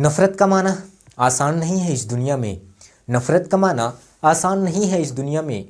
नफ़रत कमाना आसान नहीं है इस दुनिया में, नफ़रत कमाना आसान नहीं है इस दुनिया में।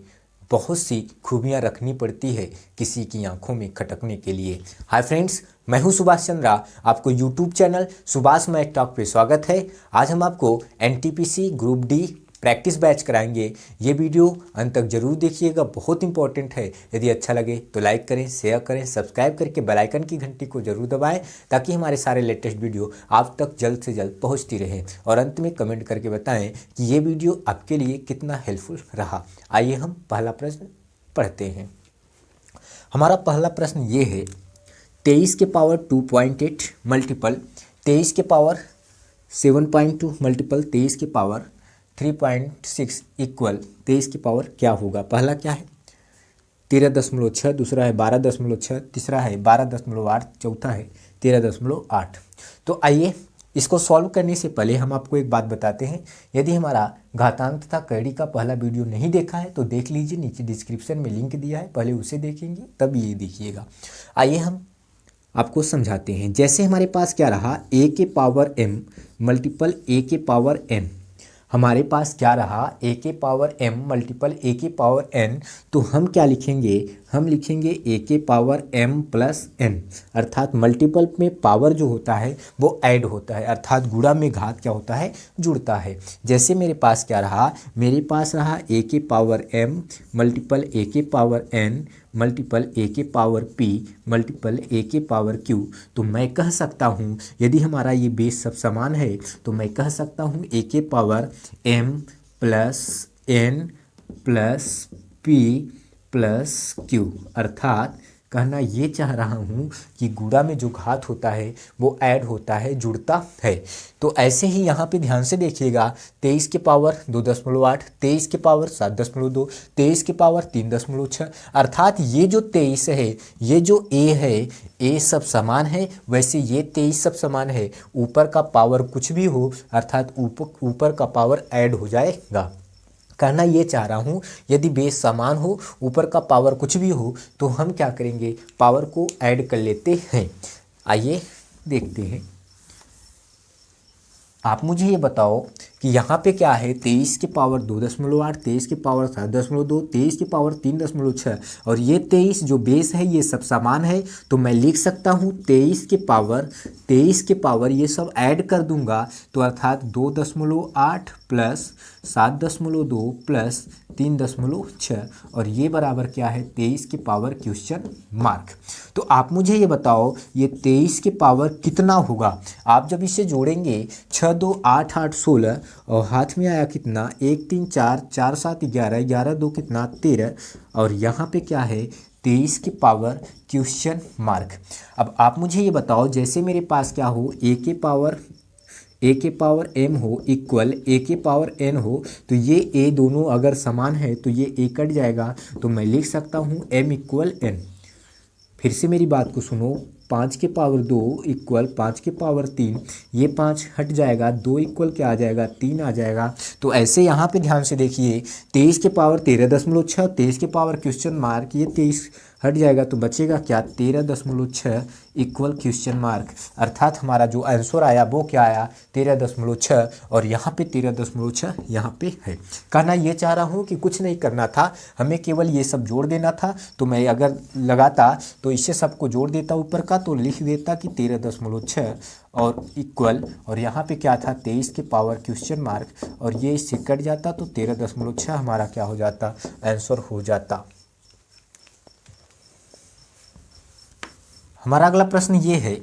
बहुत सी खूबियाँ रखनी पड़ती है किसी की आंखों में खटकने के लिए। हाय फ्रेंड्स, मैं हूँ सुभाष चंद्रा, आपको YouTube channel Subhash math talk पे स्वागत है। आज हम आपको NTPC group D practice batch कराएंगे। ये वीडियो अंत तक जरूर देखिएगा, बहुत इंपॉर्टेंट है। यदि अच्छा लगे तो लाइक करें, शेयर करें, सब्सक्राइब करके बेल आइकन की घंटी को जरूर दबाएं ताकि हमारे सारे लेटेस्ट वीडियो आप तक जल्द से जल्द पहुंचती रहे। और अंत में कमेंट करके बताएं कि ये वीडियो आपके लिए कितना हेल्पफुल रहा। आइए हम पहला प्रश्न पढ़ते हैं। हमारा पहला प्रश्न ये है, 23 के पावर 2.8 मल्टीपल 23 के पावर 7.2 मल्टीपल 23 के पावर 3.6 इक्वल 23 की पावर क्या होगा। पहला क्या है 13.6, दूसरा है 12.6, तीसरा है 12.8, चौथा है 13.8। तो आइए इसको सॉल्व करने से पहले हम आपको एक बात बताते हैं। यदि हमारा घातांक तथा कैडी का पहला वीडियो नहीं देखा है तो देख लीजिए, नीचे डिस्क्रिप्शन में लिंक दिया है, पहले उसे देखेंगे तब ये देखिएगा। आइए हम आपको समझाते हैं। जैसे हमारे पास क्या रहा, a के पावर m मल्टीपल a के पावर n। हमारे पास क्या रहा, a के पावर m मल्टीपल a के पावर n। तो हम क्या लिखेंगे, हम लिखेंगे a के पावर m प्लस n। अर्थात मल्टीपल में पावर जो होता है वो ऐड होता है, अर्थात गुणा में घात क्या होता है, जुड़ता है। जैसे मेरे पास क्या रहा, मेरे पास रहा a के पावर m मल्टीपल a के पावर n मल्टीपल a के पावर p मल्टीपल a के पावर q। तो मैं कह सकता हूँ, यदि हमारा ये बेस सब समान है तो मैं कह सकता हूँ a के power m plus n plus p plus q। अर्थात कहना ये चाह रहा हूँ कि गुणा में जो घात होता है वो ऐड होता है, जुड़ता है। तो ऐसे ही यहाँ पे ध्यान से देखिएगा, 23 के पावर 2.8, 23 के पावर 7.2, 23 के पावर 3.6। अर्थात ये जो 23 है, ये जो a है, a सब समान है, वैसे ये 23 सब समान है। ऊपर का पावर कुछ भी हो, अर्थात ऊपर का पावर ऐड हो जाएगा। कहना ये चाह रहा हूँ, यदि बेस समान हो, ऊपर का पावर कुछ भी हो, तो हम क्या करेंगे, पावर को ऐड कर लेते हैं। आइए देखते हैं। आप मुझे ये बताओ कि यहाँ पे क्या है, 23 के पावर 2.8, 23 के पावर 7.2, 23 के पावर 3.6 और ये 23 जो बेस है ये सब समान है। तो मैं लिख सकता हूँ 23 के पावर ये सब ऐड कर दूंगा, तो अर्थात 2.8 प्लस 7.2 प्लस 3.6 और ये बराबर क्या है, 23 के पावर क्वेश्चन मार्क। तो आप मुझे ये बताओ, ये 23 के पावर कितना होगा। आप जब इसे जोड़ेंगे 6 2 8 8 16 और हाथ में आया कितना, 1 3 4 4 7 11 11 2 कितना 13 और यहाँ पे क्या है 23 के पावर क्वेश्चन मार्क। अब आप मुझे ये बताओ, जैसे मेरे पास क्या हो, a के पावर m हो इक्वल a के पावर n हो, तो ये a दोनों अगर समान है तो ये a कट जाएगा, तो मैं लिख सकता हूँ m इक्वल n। फिर से मेरी बात को सुनो, 5 के पावर 2 इक्वल 5 के पावर 3, ये 5 हट जाएगा, 2 इक्वल क्या आ जाएगा, 3 आ जाएगा। तो ऐसे यहाँ पे ध्यान से देखिए, 23 के पावर 13.6, 23 के पावर क्वेश्चन मार्क, ये 23 हट जाएगा तो बचेगा क्या, 13.6 इक्वल क्वेश्चन मार्क। अर्थात हमारा जो आंसर आया वो क्या आया, 13.6 और यहाँ पे 13.6 यहाँ पे है। कहना ये चाह रहा हूँ कि कुछ नहीं करना था, हमें केवल ये सब जोड़ देना था। तो मैं अगर लगाता तो इससे सबको जोड़ देता ऊपर का, तो लिख देता कि 13.6 और इक्वल, और यहाँ पे क्या था 23 के पावर क्वेश्चन मार्क, और ये इससे कट जाता तो 13.6 हमारा क्या हो जाता, आंसर हो जाता। हमारा अगला प्रश्न ये है,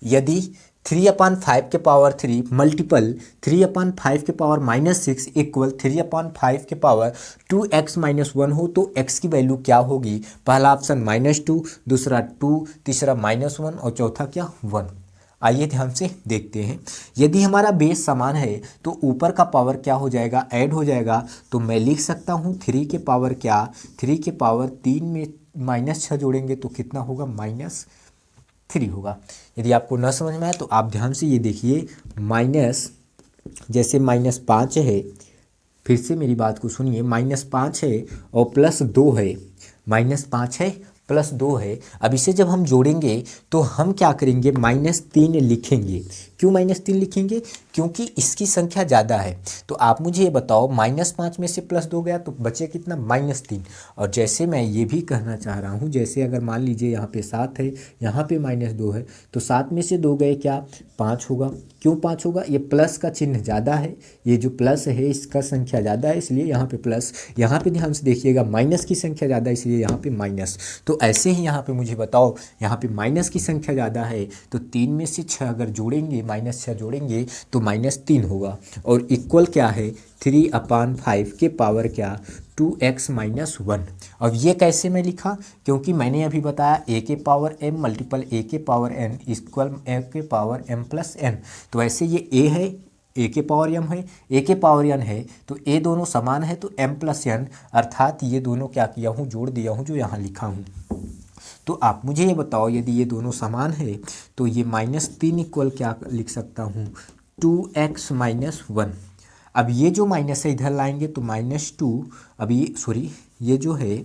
यदि 3/5 के पावर 3 मल्टीपल 3/5 के पावर -6 इक्वल 3/5 के पावर 2x - 1 हो तो x की वैल्यू क्या होगी। पहला ऑप्शन -2, दूसरा 2, तीसरा -1 और चौथा क्या 1। आइए ध्यान से देखते हैं। यदि हमारा बेस समान है तो ऊपर का पावर क्या हो जाएगा, ऐड हो जाएगा। तो मैं लिख सकता हूँ 3 के पावर क्या, 3 के पावर 3 में -6 जोड़ेंगे तो कितना होगा, -3 होगा। यदि आपको न समझ में आए तो आप ध्यान से ये देखिए, जैसे -5 है, फिर से मेरी बात को सुनिए, -5 है और +2 है, -5 है +2 है। अब इसे जब हम जोड़ेंगे तो हम क्या करेंगे, -3 लिखेंगे, क्यों -3 लिखेंगे? क्योंकि इसकी संख्या ज़्यादा है। तो आप मुझे ये बताओ, -5 में से +2 गया तो बचे कितना? -3। और जैसे मैं ये भी कहना चाह रहा हूँ, जैसे अगर मान लीजिए यहाँ पे 7 है, यहाँ पे -2 है, तो 7 में से 2 गए क्या? 5 होगा। क्यों 5 होगा? ये प्लस का चिन्ह ज़्यादा है, ये जो प्लस है इसका संख्या ज़्यादा है, इसलिए यहाँ पे प्लस। यहाँ पे ध्यान से देखिएगा, माइनस की संख्या ज़्यादा है, इसलिए यहाँ पे माइनस। तो ऐसे ही यहाँ पे मुझे बताओ, यहाँ पे माइनस की संख्या ज़्यादा है, तो 3 में से 6 अगर जोड़ेंगे, -6 जोड़ेंगे तो -3 होगा। और इक्वल क्या है? 3/5 के पावर क्या? 2x - 1। अब ये कैसे मैं लिखा? क्योंकि मैंने अभी बताया a के पावर m मल्टीपल a के पावर n इक्वल a के पावर m प्लस n। तो ऐसे ये a है, a के पावर m है, a के पावर n है, तो a दोनों समान है, तो m प्लस n, अर्थात ये दोनों क्या किया हूँ? जोड़ दिया हूँ, जो यहाँ लिखा हूँ। तो आप मुझे ये बताओ, यदि ये दोनों समान है तो ये -3 इक्वल क्या लिख सकता हूँ? 2x - 1। अब ये जो माइनस है इधर लाएंगे तो -2, अब ये सॉरी ये जो है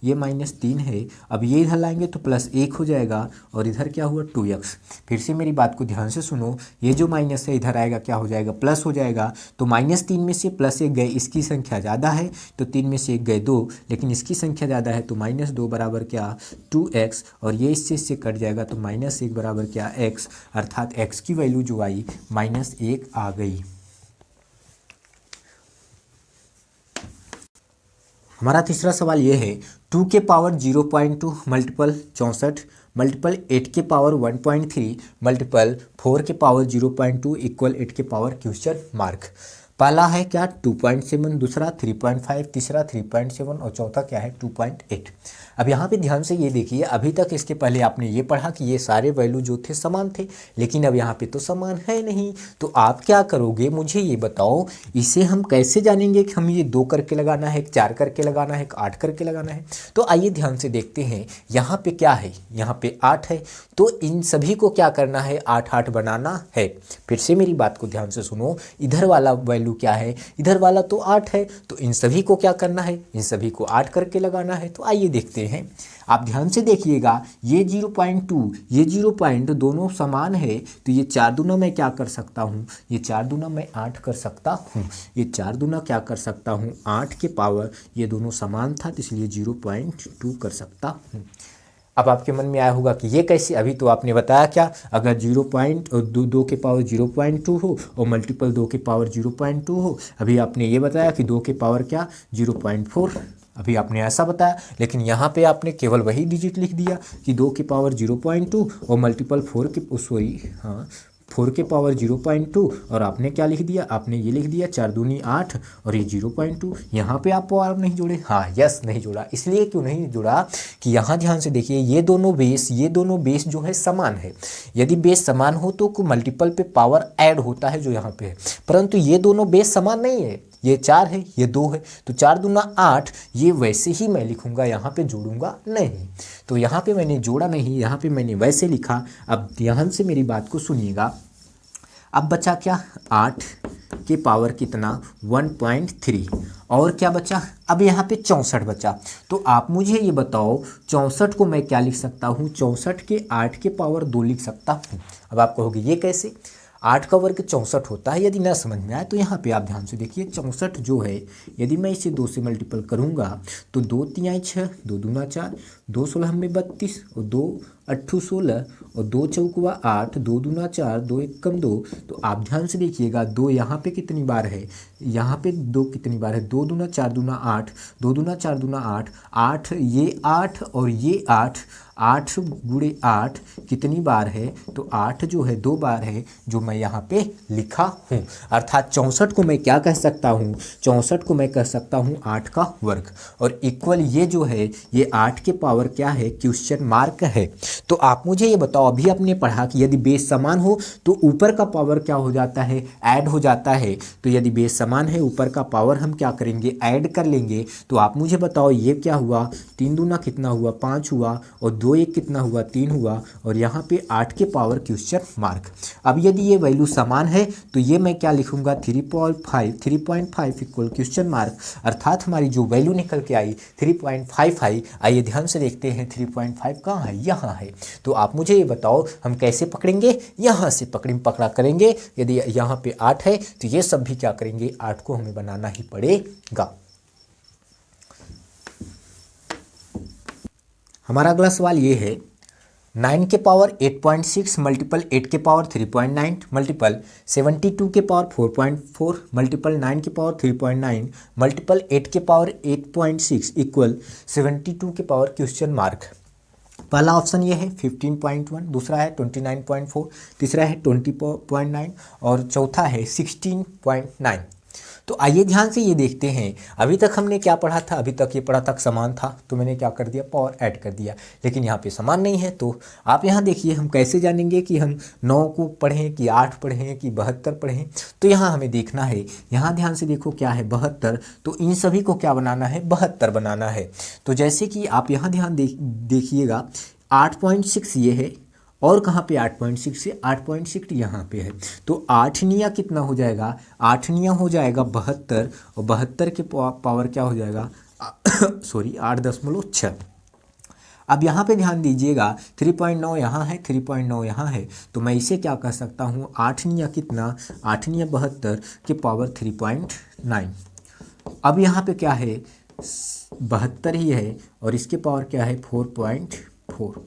ये -3 है, अब ये इधर लाएंगे तो +1 हो जाएगा, और इधर क्या हुआ? 2x। फिर से मेरी बात को ध्यान से सुनो, ये जो माइनस है इधर आएगा, क्या हो जाएगा? प्लस हो जाएगा। तो -3 में से +1 गए, इसकी संख्या ज़्यादा है, तो 3 में से 1 गए 2, लेकिन इसकी संख्या ज़्यादा है, तो -2 बराबर क्या? 2x, और ये इससे कट जाएगा, तो -1 बराबर क्या? x, अर्थात x की वैल्यू जो आई -1 आ गई। हमारा तीसरा सवाल ये है, 2 के पावर 0.2 मल्टीपल 64 मल्टीपल 8 के पावर 1.3 मल्टीपल 4 के पावर 0.2 इक्वल 8 के पावर क्वेश्चन मार्क। पहला है क्या? 2.7, दूसरा 3.5, तीसरा 3.7 और चौथा क्या है? 2.8। अब यहाँ पे ध्यान से ये देखिए, अभी तक इसके पहले आपने ये पढ़ा कि ये सारे वैल्यू जो थे समान थे, लेकिन अब यहाँ पे तो समान है नहीं। तो आप क्या करोगे? मुझे ये बताओ, इसे हम कैसे जानेंगे कि हम ये 2 करके लगाना है, 4 करके लगाना है, 8 करके लगाना है? तो आइए ध्यान से देखते हैं। यहाँ पे क्या है? यहाँ पे 8 है, तो इन सभी को क्या करना है? 8 बनाना है। फिर से मेरी बात को ध्यान से सुनो, इधर वाला वैल्यू क्या है? इधर वाला तो 8 है, तो इन सभी को क्या करना है? इन सभी को 8 करके लगाना है। तो आइए देखते हैं। आप ध्यान से देखिएगा, ये 0.2 ये 0. दोनों समान है, तो ये 4 दूना मैं क्या कर सकता हूँ? ये 4 दूना मैं 8 कर सकता हूँ। ये 4 दूना क्या कर सकता हूँ? 8 के पावर, ये दोनों समान था तो इसलिए 0.2 कर सकता हूँ। अब आपके मन में आया होगा कि ये कैसे? अभी तो आपने बताया क्या? अगर 2 के पावर 0.2 हो और मल्टीपल 2 के पावर 0.2 हो। अभी आपने ये बताया कि 2 के पावर क्या? 0.4। अभी आपने ऐसा बताया, लेकिन यहाँ पे आपने केवल वही डिजिट लिख दिया कि 2 के पावर 0.2 और मल्टीपल 4 के पावर 0.2, और आपने क्या लिख दिया? आपने ये लिख दिया 4 दूनी 8 और ये 0.2। यहाँ पे आप पावर नहीं जोड़े? हाँ, यस, नहीं जोड़ा। इसलिए क्यों नहीं जोड़ा कि यहाँ ध्यान से देखिए, ये दोनों बेस जो है समान है। यदि बेस समान हो तो मल्टीपल पे पावर ऐड होता है, जो यहाँ पे है, परंतु ये दोनों बेस समान नहीं है। ये 4 है, ये 2 है, तो 4 दूना 8, ये वैसे ही मैं लिखूंगा, यहाँ पे जोड़ूंगा नहीं। तो यहाँ पे मैंने जोड़ा नहीं, यहाँ पे मैंने वैसे लिखा। अब ध्यान से मेरी बात को सुनिएगा। अब बचा क्या? 8 के पावर कितना? 1.3। और क्या बचा? अब यहाँ पे 64 बचा। तो आप मुझे ये बताओ, 64 को मैं क्या लिख सकता हूँ? 64 के 8 के पावर 2 लिख सकता हूँ। अब आप कहोगे ये कैसे? 8 का वर्ग 64 होता है। यदि ना समझ में आए तो यहाँ पे आप ध्यान से देखिए, 64 जो है, यदि मैं इसे 2 से मल्टीपल करूँगा तो 2 तिहाई 6, 2 दूना 4, 2 16 में 32 और 2 8 16 और 2 चौकुआ 8, 2 दूना 4, 2 1 कम 2। तो आप ध्यान से देखिएगा, 2 यहाँ पे कितनी बार है? यहाँ पे 2 कितनी बार है? 2 दूना 4 दूना 8, 2 दूना 4 दूना 8, 8 ये 8 और ये 8, 8 गुणे 8 कितनी बार है? तो 8 जो है 2 बार है, जो मैं यहाँ पे लिखा हूँ। अर्थात 64 को मैं क्या कह सकता हूँ? 64 को मैं कह सकता हूँ 8 का वर्ग। और इक्वल ये जो है, ये 8 के पावर क्या है? क्वेश्चन मार्क है। तो आप मुझे ये बताओ, अभी आपने पढ़ा कि यदि बेस समान हो तो ऊपर का पावर क्या हो जाता है? ऐड हो जाता है। तो यदि बेस समान है, ऊपर का पावर हम क्या करेंगे? ऐड कर लेंगे। तो आप मुझे बताओ, ये क्या हुआ? 3 दूना कितना हुआ? 5 हुआ, और 2 1 कितना हुआ? 3 हुआ, और यहाँ पे 8 के पावर क्वेश्चन मार्क। अब यदि ये वैल्यू समान है तो ये मैं क्या लिखूंगा? 3.5 इक्वल क्वेश्चन मार्क। अर्थात हमारी जो वैल्यू निकल के आई 3.5 आई। आइए ध्यान से देखते हैं 3.5 कहाँ है? यहाँ है। है। तो आप मुझे ये बताओ हम कैसे पकड़ेंगे, यहाँ से पकड़ा करेंगे। यदि यहाँ पे 8 है तो ये सब भी क्या करेंगे, 8 को हमें बनाना ही पड़ेगा। हमारा अगला सवाल ये है 9 के पावर 8.6 मल्टीपल 8 के पावर 3.9 मल्टीपल 72 के पावर 4.4 मल्टीपल 9 के पावर 3.9 मल्टीपल 8 के पावर 8.6 इक्वल 72 के पावर क्वेश्चन मार्क। पहला ऑप्शन ये है 15.1, दूसरा है 29.4, तीसरा है 20.9 और चौथा है 16.9। तो आइए ध्यान से ये देखते हैं। अभी तक हमने क्या पढ़ा था, अभी तक ये पढ़ा था समान था, तो मैंने क्या कर दिया, पावर ऐड कर दिया। लेकिन यहाँ पे समान नहीं है, तो आप यहाँ देखिए हम कैसे जानेंगे कि हम 9 को पढ़ें कि 8 पढ़ें कि 72 पढ़ें। तो यहाँ हमें देखना है, यहाँ ध्यान से देखो क्या है 72, तो इन सभी को क्या बनाना है, 72 बनाना है। तो जैसे कि आप यहाँ ध्यान देखिएगा 8.6 ये है और कहाँ पे 8.6 है, 8.6 यहाँ पे है। तो 8 निया कितना हो जाएगा, 8 निया हो जाएगा 72 और 72 के पावर क्या हो जाएगा सॉरी 8.6। अब यहाँ पे ध्यान दीजिएगा 3.9 यहाँ है, 3.9 यहाँ है, तो मैं इसे क्या कर सकता हूँ, 8 निया कितना, 8 निया 72 के पावर 3.9। अब यहाँ पे क्या है 72 ही है और इसके पावर क्या है 4.4।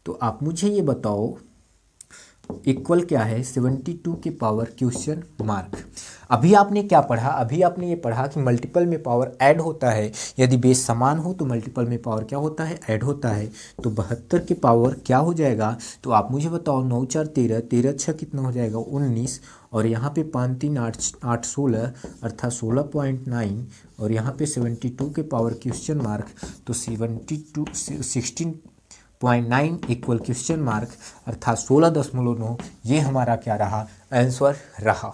तो आप मुझे ये बताओ इक्वल क्या है 72 के पावर क्वेश्चन मार्क। अभी आपने क्या पढ़ा, अभी आपने ये पढ़ा कि मल्टीपल में पावर ऐड होता है, यदि बेस समान हो तो मल्टीपल में पावर क्या होता है, ऐड होता है। तो 72 के पावर क्या हो जाएगा, तो आप मुझे बताओ 9 4 13, 13 6 कितना हो जाएगा 19 और यहाँ पे 5 3 8 16 अर्थात 16.9 और यहाँ पे 72 के पावर क्वेश्चन मार्क। तो 16.9 इक्वल क्वेश्चन मार्क अर्थात 16.9 ये हमारा क्या रहा, आंसर रहा।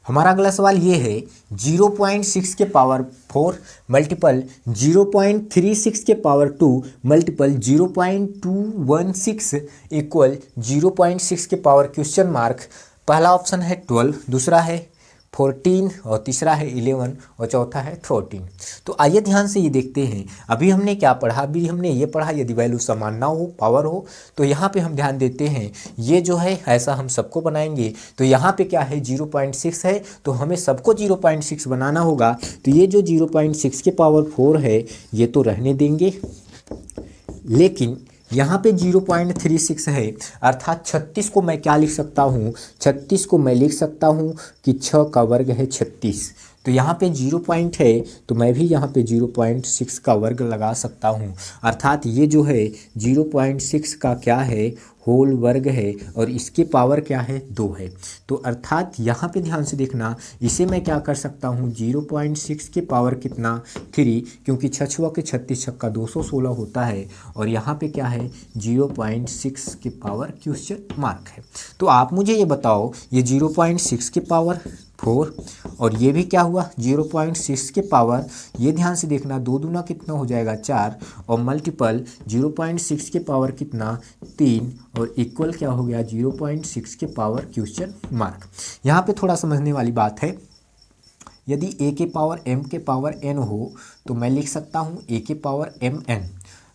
हमारा अगला सवाल ये है 0.6 के पावर 4 मल्टीपल 0.36 के पावर 2 मल्टीपल 0.216 इक्वल 0.6 के पावर क्वेश्चन मार्क। पहला ऑप्शन है 12, दूसरा है 14 और तीसरा है 11 और चौथा है 13। तो आइए ध्यान से ये देखते हैं। अभी हमने क्या पढ़ा, अभी हमने ये पढ़ा यदि वैल्यू समान ना हो, पावर हो, तो यहाँ पे हम ध्यान देते हैं ये जो है ऐसा हम सबको बनाएंगे। तो यहाँ पे क्या है 0.6 है तो हमें सबको 0.6 बनाना होगा। तो ये जो 0.6 के पावर 4 है ये तो रहने देंगे, लेकिन यहाँ पे 0.36 है अर्थात 36 को मैं क्या लिख सकता हूँ, 36 को मैं लिख सकता हूँ कि 6 का वर्ग है 36। तो यहाँ पे 0 पॉइंट है तो मैं भी यहाँ पे 0.6 का वर्ग लगा सकता हूँ अर्थात ये जो है 0.6 का क्या है, होल वर्ग है और इसके पावर क्या है 2 है। तो अर्थात यहाँ पे ध्यान से देखना, इसे मैं क्या कर सकता हूँ 0.6 के पावर कितना 3, क्योंकि 6 6 के 36 छक्का 216 होता है और यहाँ पे क्या है 0.6 के पावर क्वेश्चन मार्क है। तो आप मुझे ये बताओ ये 0.6 के पावर 4 और ये भी क्या हुआ 0.6 के पावर, ये ध्यान से देखना 2 दूना कितना हो जाएगा 4 और मल्टीपल 0.6 के पावर कितना 3 और इक्वल क्या हो गया 0.6 के पावर क्वेश्चन मार्क। यहाँ पे थोड़ा समझने वाली बात है, यदि a के पावर m के पावर n हो तो मैं लिख सकता हूँ a के पावर mn,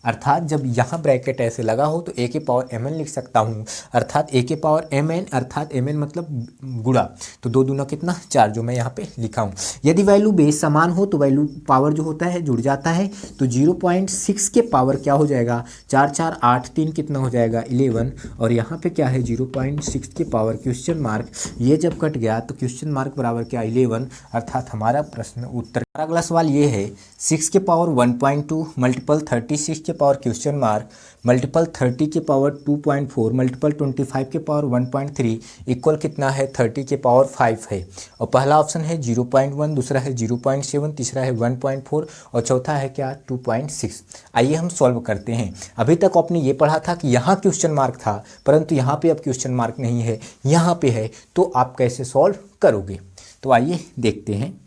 अर्थात जब यहाँ ब्रैकेट ऐसे लगा हो तो a के पावर mn लिख सकता हूँ अर्थात a के पावर mn अर्थात mn मतलब गुणा, तो 2 दूना कितना 4 जो मैं यहाँ पे लिखा हूँ। यदि वैल्यू बेस समान हो तो वैल्यू पावर जो होता है जुड़ जाता है। तो 0.6 के पावर क्या हो जाएगा 4 4 8 3 कितना हो जाएगा 11 और यहाँ पे क्या है 0.6 के पावर क्वेश्चन मार्क, ये जब कट गया तो क्वेश्चन मार्क बराबर क्या 11 अर्थात हमारा प्रश्न उत्तर। अगला सवाल ये है 6 के पावर 1.2 मल्टीपल 36 के पावर क्वेश्चन मार्क मल्टीपल 30 के पावर 2.4 मल्टीपल 25 के पावर 1.3 इक्वल कितना है 30 के पावर 5 है। और पहला ऑप्शन है 0.1, दूसरा है 0.7, तीसरा है 1.4 और चौथा है क्या 2.6। आइए हम सॉल्व करते हैं। अभी तक आपने ये पढ़ा था कि यहाँ क्वेश्चन मार्क था परंतु यहाँ पे अब क्वेश्चन मार्क नहीं है, यहाँ पे है, तो आप कैसे सॉल्व करोगे। तो आइए देखते हैं।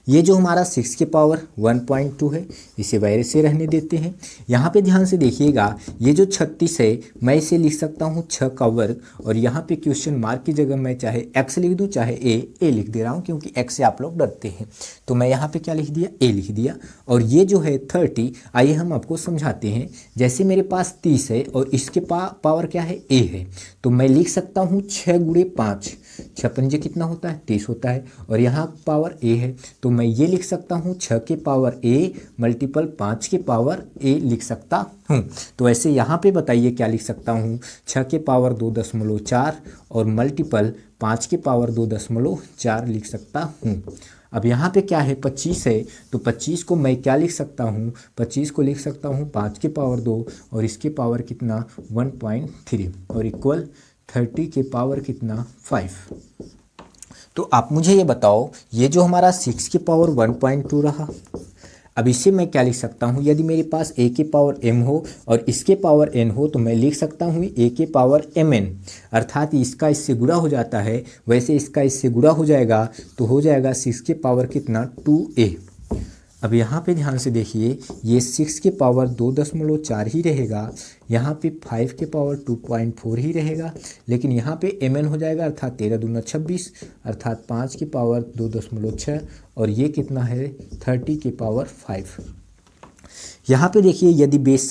ये जो हमारा 6 के पावर 1.2 है इसे वैसे रहने देते हैं। यहाँ पे ध्यान से देखिएगा, ये जो 36 है मैं इसे लिख सकता हूँ 6 का वर्ग, और यहाँ पे क्वेश्चन मार्क की जगह मैं चाहे x लिख दूँ चाहे a लिख दे रहा हूँ, क्योंकि x से आप लोग डरते हैं। तो मैं यहाँ पे क्या लिख दिया, a लिख दिया। और ये जो है 30, आइए हम आपको समझाते हैं। जैसे मेरे पास 30 है और इसके पावर क्या है, a है, तो मैं लिख सकता हूँ 6 गुणे 5, 6 पंजे कितना होता है, 30 होता है। और यहाँ पावर a है, तो मैं ये लिख सकता हूँ 6 के पावर a मल्टीपल 5 के पावर a लिख सकता हूँ। तो ऐसे यहाँ पे बताइए क्या लिख सकता हूँ, 6 के पावर 2.4 और मल्टीपल 5 के पावर 2.4 लिख सकता हूँ। अब यहाँ पे क्या है, 25 है, तो 25 को मैं क्या लिख सकता हूँ, 25 को लिख सकता हूँ 5 के पावर 2 और इसके पावर कितना 1.3 और इक्वल 30 के पावर कितना 5। तो आप मुझे ये बताओ, ये जो हमारा 6 के पावर 1.2 रहा, अब इसे मैं क्या लिख सकता हूँ, यदि मेरे पास a के पावर m हो और इसके पावर n हो तो मैं लिख सकता हूँ a के पावर mn, अर्थात इसका इससे गुणा हो जाता है, वैसे इसका इससे गुणा हो जाएगा तो हो जाएगा 6 के पावर कितना 2a। अब यहाँ पे ध्यान से देखिए, ये 6 के पावर 2.4 ही रहेगा, यहाँ पे 5 के पावर 2.4 ही रहेगा, लेकिन यहाँ पे mn हो जाएगा, अर्थात 13 दूना 26, अर्थात 5 के पावर 2.6 और ये कितना है 30 के पावर 5। यहाँ पे देखिए, यदि बेस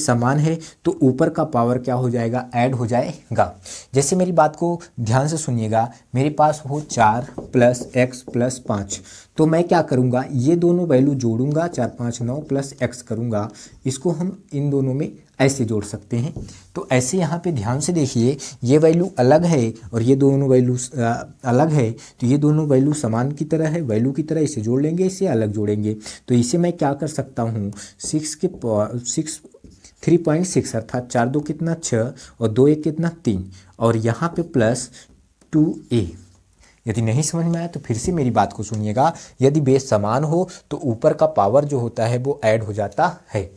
समान है तो ऊपर का पावर क्या हो जाएगा, ऐड हो जाएगा। जैसे मेरी बात को ध्यान से सुनिएगा, मेरे पास हो 4 + x + 5, तो मैं क्या करूँगा, ये दोनों वैल्यू जोड़ूंगा, 4 5 9 + x करूँगा, इसको हम इन दोनों में ऐसे जोड़ सकते हैं। तो ऐसे यहाँ पे ध्यान से देखिए, ये वैल्यू अलग है और ये दोनों वैल्यू अलग है, तो ये दोनों वैल्यू समान की तरह है, वैल्यू की तरह इसे जोड़ लेंगे, इसे अलग जोड़ेंगे। तो इसे मैं क्या कर सकता हूँ, 3.6 अर्थात 4 2 कितना 6 और 2 1 कितना 3 और यहाँ पे प्लस 2a। यदि नहीं समझ में आया तो फिर से मेरी बात को सुनिएगा, यदि बेस समान हो तो ऊपर का पावर जो होता है वो ऐड हो जाता है।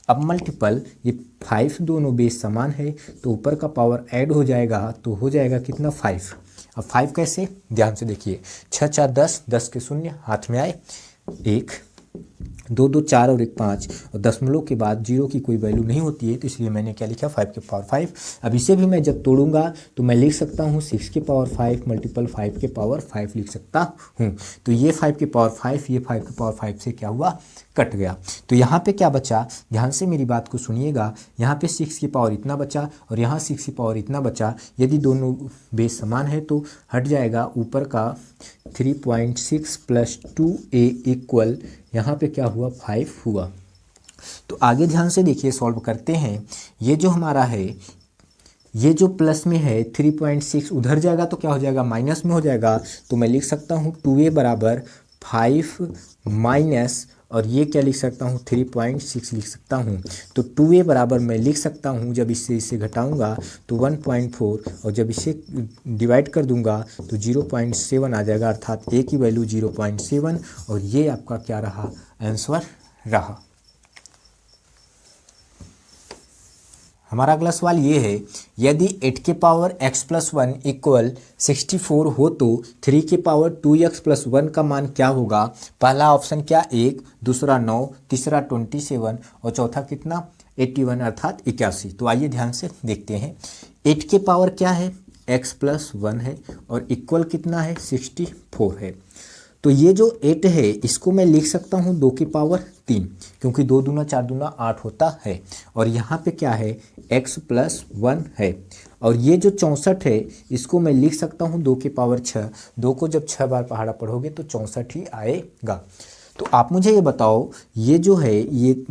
अब मल्टीपल, ये 5 दोनों बेस समान है तो ऊपर का पावर ऐड हो जाएगा, तो हो जाएगा कितना 5। अब 5 कैसे, ध्यान से देखिए, 6 4 10, 10 के शून्य हाथ में आए, 1 2 2 4 और 1 5 और दशमलव के बाद जीरो की कोई वैल्यू नहीं होती है, तो इसलिए मैंने क्या लिखा 5 के पावर 5। अब इसे भी मैं जब तोड़ूंगा तो मैं लिख सकता हूँ 6 के पावर 5 मल्टीपल 5 के पावर 5 लिख सकता हूँ। तो ये 5 के पावर 5, ये 5 के पावर 5 से क्या हुआ, कट गया। तो यहाँ पे क्या बचा, ध्यान से मेरी बात को सुनिएगा, यहाँ पे 6 की पावर इतना बचा और यहाँ 6 की पावर इतना बचा। यदि दोनों बेस समान है तो हट जाएगा, ऊपर का 3.6 + 2a इक्वल यहाँ पे क्या हुआ 5 हुआ। तो आगे ध्यान से देखिए, सॉल्व करते हैं। ये जो हमारा है, ये जो प्लस में है 3.6 उधर जाएगा तो क्या हो जाएगा, माइनस में हो जाएगा। तो मैं लिख सकता हूँ 2a बराबर 5 माइनस, और ये क्या लिख सकता हूँ 3.6 लिख सकता हूँ। तो 2a बराबर मैं लिख सकता हूँ, जब इससे घटाऊंगा तो 1.4 और जब इसे डिवाइड कर दूंगा तो 0.7 आ जाएगा, अर्थात a की वैल्यू 0.7 और ये आपका क्या रहा, आंसर रहा। हमारा अगला सवाल ये है, यदि 8 के पावर x + 1 इक्वल 64 हो तो 3 के पावर 2x + 1 का मान क्या होगा। पहला ऑप्शन क्या 1, दूसरा 9, तीसरा 27 और चौथा कितना 81 अर्थात 81। तो आइए ध्यान से देखते हैं। 8 के पावर क्या है, x + 1 है और इक्वल कितना है 64 है। तो ये जो 8 है इसको मैं लिख सकता हूँ 2 की पावर 3, क्योंकि 2 दूना 4 दूना 8 होता है। और यहाँ पे क्या है x + 1 है। और ये जो 64 है इसको मैं लिख सकता हूँ 2 की पावर 6, 2 को जब 6 बार पहाड़ा पढ़ोगे तो 64 ही आएगा। तो आप मुझे ये बताओ, ये जो है ये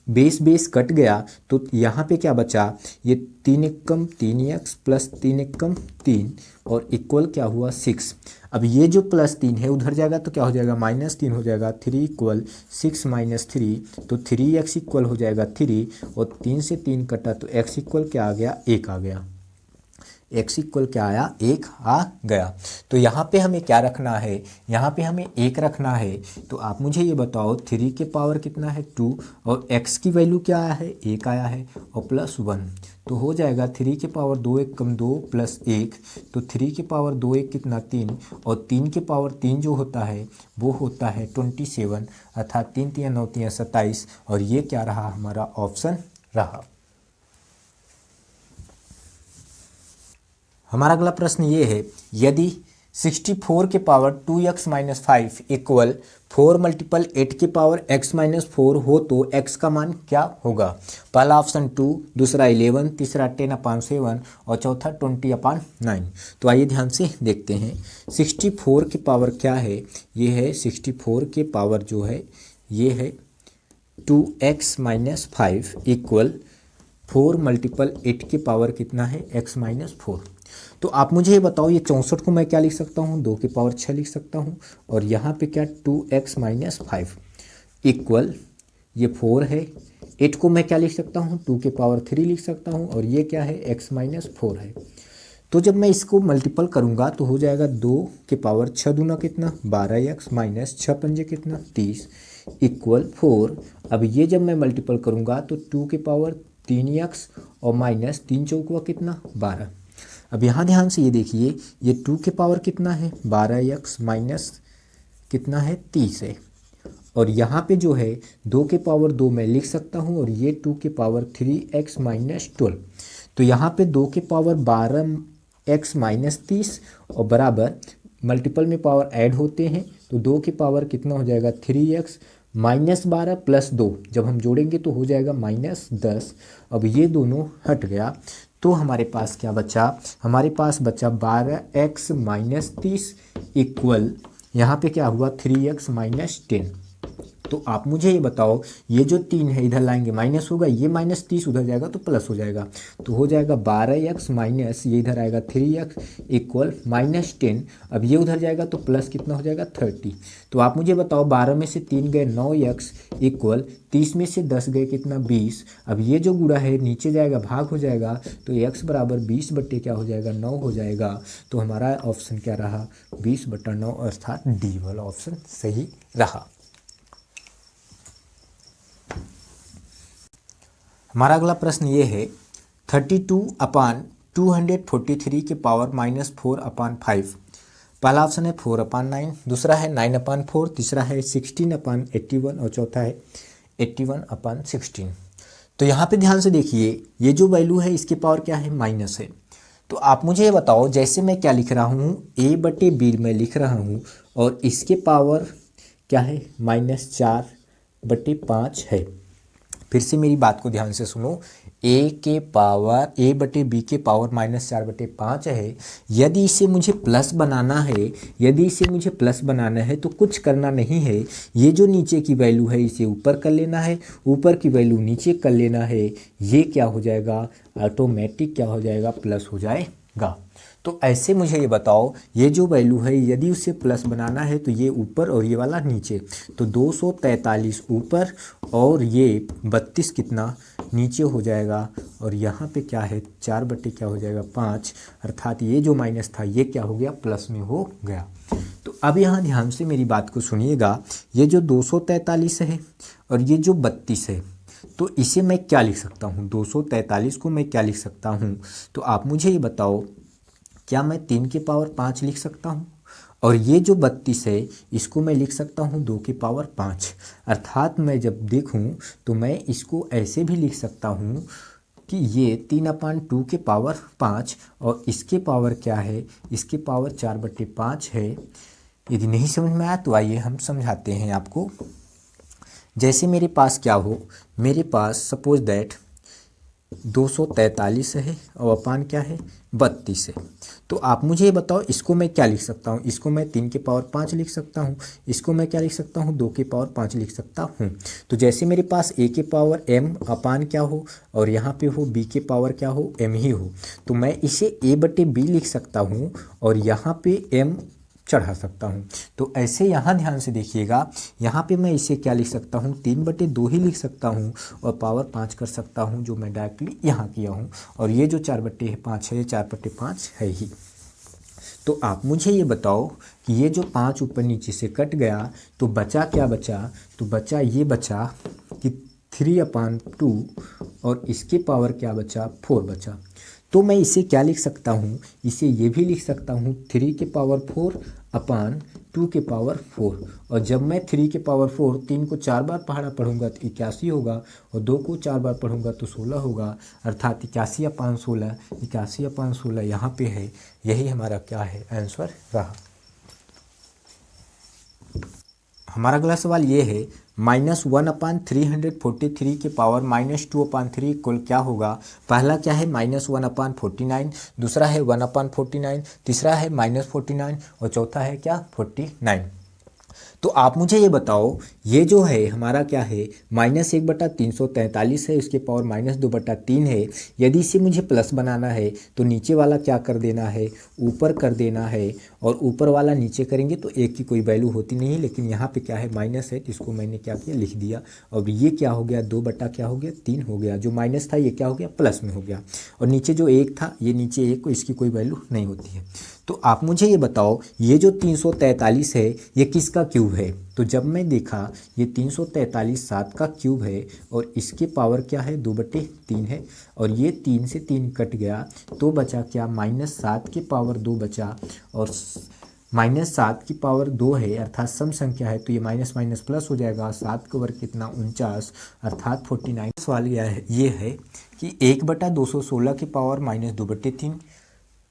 बेस कट गया तो यहाँ पे क्या बचा, ये 3 एकम 3x + 3 एकम 3 और इक्वल क्या हुआ 6। अब ये जो +3 है उधर जाएगा तो क्या हो जाएगा -3 हो जाएगा, 3 = 6 - 3 तो 3x इक्वल हो जाएगा 3 और 3 से 3 कटा तो x इक्वल क्या आ गया 1 आ गया। x इक्वल क्या आया, 1 आ गया। तो यहाँ पे हमें क्या रखना है, यहाँ पे हमें 1 रखना है। तो आप मुझे ये बताओ 3 के पावर कितना है 2 और x की वैल्यू क्या आया है, 1 आया है और +1। तो हो जाएगा 3 के पावर 2 1 कम 2 प्लस 1, तो 3 के पावर 2 1 कितना 3 और 3 के पावर 3 जो होता है वो होता है 27, अर्थात 3 3 9 3 27, और ये क्या रहा, हमारा ऑप्शन रहा। हमारा अगला प्रश्न ये है, यदि 64 के power 2x minus 5 equal 4 multiple 8 के पावर x माइनस 4 हो तो x का मान क्या होगा। पहला ऑप्शन 2, दूसरा 11, तीसरा 10/7 और चौथा 20/9। तो आइए ध्यान से देखते हैं। 64 के पावर क्या है, ये है 64 के पावर जो है ये है 2x माइनस 5 इक्वल 4 मल्टीपल 8 के पावर कितना है, x माइनस 4। तो आप मुझे ये बताओ, ये 64 को मैं क्या लिख सकता हूँ, 2 के पावर 6 लिख सकता हूँ, और यहाँ पे क्या 2x माइनस 5 इक्वल ये 4 है। 8 को मैं क्या लिख सकता हूँ, 2 के पावर 3 लिख सकता हूँ, और ये क्या है, x माइनस 4 है। तो जब मैं इसको मल्टीपल करूँगा तो हो जाएगा 2 के पावर 6 दूना कितना 12x माइनस 6 पंजे कितना 30 इक्वल 4। अब ये जब मैं मल्टीपल करूँगा तो 2 के पावर 3x और माइनस 3 चौकुआ कितना 12। अब यहाँ ध्यान से ये देखिए, ये 2 के पावर कितना है 12x माइनस कितना है 30 है, और यहाँ पे जो है 2 के पावर 2 मैं लिख सकता हूँ, और ये 2 के पावर 3x माइनस 12। तो यहाँ पे 2 के पावर 12x माइनस 30 और बराबर मल्टीपल में पावर ऐड होते हैं, तो 2 के पावर कितना हो जाएगा 3x माइनस 12 प्लस 2, जब हम जोड़ेंगे तो हो जाएगा माइनस 10। अब ये दोनों हट गया तो हमारे पास क्या बचा, हमारे पास बचा 12x माइनस 30 इक्वल यहाँ पे क्या हुआ 3x माइनस 10। तो आप मुझे ये बताओ, ये जो 3 है इधर लाएंगे माइनस होगा, ये माइनस 30 उधर जाएगा तो प्लस हो जाएगा, तो हो जाएगा 12x माइनस ये इधर आएगा 3x इक्वल माइनस 10। अब ये उधर जाएगा तो प्लस कितना हो जाएगा 30। तो आप मुझे बताओ 12 में से 3 गए 9x इक्वल 30 में से 10 गए कितना 20। अब ये जो गुणा है नीचे जाएगा भाग हो जाएगा, तो x बराबर 20 बट्टे क्या हो जाएगा 9 हो जाएगा। तो हमारा ऑप्शन क्या रहा 20/9, अर्थात डी वाला ऑप्शन सही रहा। हमारा अगला प्रश्न ये है 32/243 के पावर -4/5। पहला ऑप्शन है 4/9, दूसरा है 9/4, तीसरा है 16/81 और चौथा है 81/16। तो यहाँ पे ध्यान से देखिए, ये जो वैल्यू है इसके पावर क्या है माइनस है। तो आप मुझे ये बताओ, जैसे मैं क्या लिख रहा हूँ a/b में लिख रहा हूँ, और इसके पावर क्या है -4/5 है। फिर से मेरी बात को ध्यान से सुनो, a/b के पावर -4/5 है। यदि इसे मुझे प्लस बनाना है, तो कुछ करना नहीं है, ये जो नीचे की वैल्यू है इसे ऊपर कर लेना है, ऊपर की वैल्यू नीचे कर लेना है, ये क्या हो जाएगा ऑटोमेटिक क्या हो जाएगा प्लस हो जाएगा। तो ऐसे मुझे ये बताओ, ये जो वैल्यू है यदि उसे प्लस बनाना है तो ये ऊपर और ये वाला नीचे, तो 243 ऊपर और ये 32 कितना नीचे हो जाएगा, और यहाँ पे क्या है 4 क्या हो जाएगा 5, अर्थात ये जो माइनस था ये क्या हो गया प्लस में हो गया। तो अब यहाँ ध्यान से मेरी बात को सुनिएगा, ये जो 243 है और ये जो 32 है, तो इसे मैं क्या लिख सकता हूँ, 243 को मैं क्या लिख सकता हूँ। तो आप मुझे ये बताओ, क्या मैं 3 के पावर 5 लिख सकता हूँ, और ये जो 32 है इसको मैं लिख सकता हूँ 2 के पावर 5। अर्थात मैं जब देखूँ तो मैं इसको ऐसे भी लिख सकता हूँ कि ये 3/2 के पावर 5 और इसके पावर क्या है, इसके पावर 4/5 है। यदि नहीं समझ में आया तो आइए हम समझाते हैं आपको। जैसे मेरे पास क्या हो, मेरे पास सपोज दैट 243 है और अपान क्या है 32 है। तो आप मुझे ये बताओ, इसको मैं क्या लिख सकता हूँ, इसको मैं 3 के पावर 5 लिख सकता हूँ, इसको मैं क्या लिख सकता हूँ 2 के पावर 5 लिख सकता हूँ। तो जैसे मेरे पास a के पावर m अपान क्या हो और यहाँ पे हो b के पावर क्या हो m ही हो, तो मैं इसे a/b लिख सकता हूँ और यहाँ पे m चढ़ा सकता हूँ। तो ऐसे यहाँ ध्यान से देखिएगा, यहाँ पे मैं इसे क्या लिख सकता हूँ, 3/2 ही लिख सकता हूँ और पावर 5 कर सकता हूँ, जो मैं डायरेक्टली यहाँ किया हूँ। और ये जो 4/5 है, ये 4/5 है ही। तो आप मुझे ये बताओ कि ये जो 5 ऊपर नीचे से कट गया तो बचा क्या बचा, तो बचा ये बचा कि 3/2 और इसके पावर क्या बचा, 4 बचा। तो मैं इसे क्या लिख सकता हूँ, इसे ये भी लिख सकता हूँ 3/4/2 और जब मैं 3/4 3 को 4 बार पहाड़ा पढ़ूंगा तो 81 होगा और 2 को 4 बार पढ़ूंगा तो 16 होगा, अर्थात 81/16, 81/16 यहाँ पे है। यही हमारा क्या है, आंसर रहा। हमारा अगला सवाल ये है, -1/343 के पावर -2/3 इक्वल क्या होगा। पहला क्या है, -1/49, दूसरा है 1/49, तीसरा है -49 और चौथा है क्या, 49। तो आप मुझे ये बताओ, ये जो है हमारा क्या है, -1/343 है, इसके पावर -2/3 है। यदि इसे मुझे प्लस बनाना है तो नीचे वाला क्या कर देना है, ऊपर कर देना है, और ऊपर वाला नीचे करेंगे तो एक की कोई वैल्यू होती नहीं है, लेकिन यहाँ पे क्या है, माइनस है, तो इसको मैंने क्या किया, लिख दिया। और ये क्या हो गया, 2/3 हो गया, जो माइनस था ये क्या हो गया, प्लस में हो गया। और नीचे जो 1 था, ये नीचे 1 को, इसकी कोई वैल्यू नहीं होती है। तो आप मुझे ये बताओ, ये जो 343 है ये किसका क्यूब है। तो जब मैं देखा ये 343 7 का क्यूब है और इसके पावर क्या है, 2/3 है, और ये 3 से 3 कट गया तो बचा क्या, -7 के पावर 2 बचा, और -7 की पावर 2 है अर्थात सम संख्या है, तो ये माइनस माइनस प्लस हो जाएगा। 7 का वर्ग कितना, 49, अर्थात 49। सवाल ये है कि 1/216 की पावर -2/3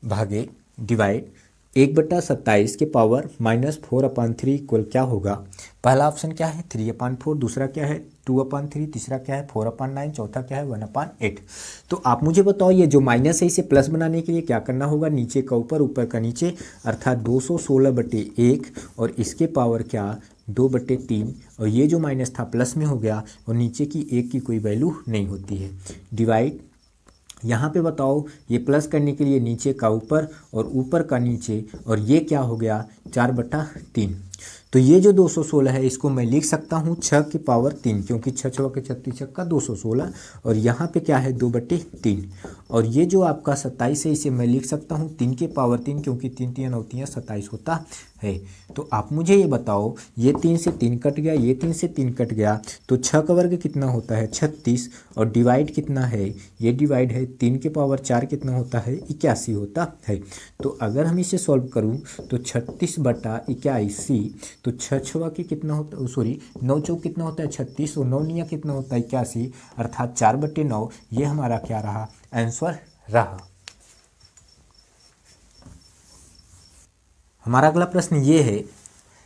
भागे डिवाइड 1/27 के पावर -4/3 इक्वल क्या होगा। पहला ऑप्शन क्या है, 3/4, दूसरा क्या है 2/3, तीसरा क्या है 4/9, चौथा क्या है 1/8। तो आप मुझे बताओ, ये जो माइनस है इसे प्लस बनाने के लिए क्या करना होगा, नीचे का ऊपर, ऊपर का नीचे, अर्थात 216/1 और इसके पावर क्या, 2/3, और ये जो माइनस था प्लस में हो गया और नीचे की 1 की कोई वैल्यू नहीं होती है। डिवाइड, यहाँ पे बताओ, ये प्लस करने के लिए नीचे का ऊपर और ऊपर का नीचे, और ये क्या हो गया, 4/3। तो ये जो 216 है इसको मैं लिख सकता हूँ 6 की पावर 3, क्योंकि 6 6 के 36 का 216, और यहाँ पे क्या है 2/3। और ये जो आपका 27 है इसे मैं लिख सकता हूँ 3 के पावर 3, क्योंकि 3 3 होती हैं 27 होता है। तो आप मुझे ये बताओ, ये 3 से 3 कट गया, ये 3 से 3 कट गया, तो 6 का वर्ग कितना होता है, 36, और डिवाइड कितना है, ये डिवाइड है 3 के पावर 4 कितना होता है, 81 होता है। तो अगर हम इसे सॉल्व करूँ तो 36/81, तो 6 6 के कितना होता है, सॉरी 9 चौक कितना होता है 36, और 9 निया कितना होता है 81, अर्थात 4/9। ये हमारा क्या रहा, आंसर रहा। हमारा अगला प्रश्न ये है,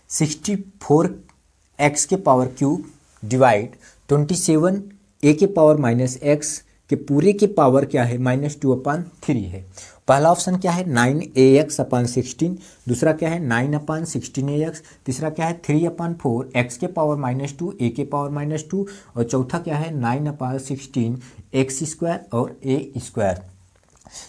64x के पावर क्यूब डिवाइड 27 a के पावर -x के पूरे के पावर क्या है, -2/3 है। पहला ऑप्शन क्या है, 9ax/16, दूसरा क्या है 9/16ax, तीसरा क्या है 3/4 x के पावर -2 a के पावर -2, और चौथा क्या है 9/16 x² और a²।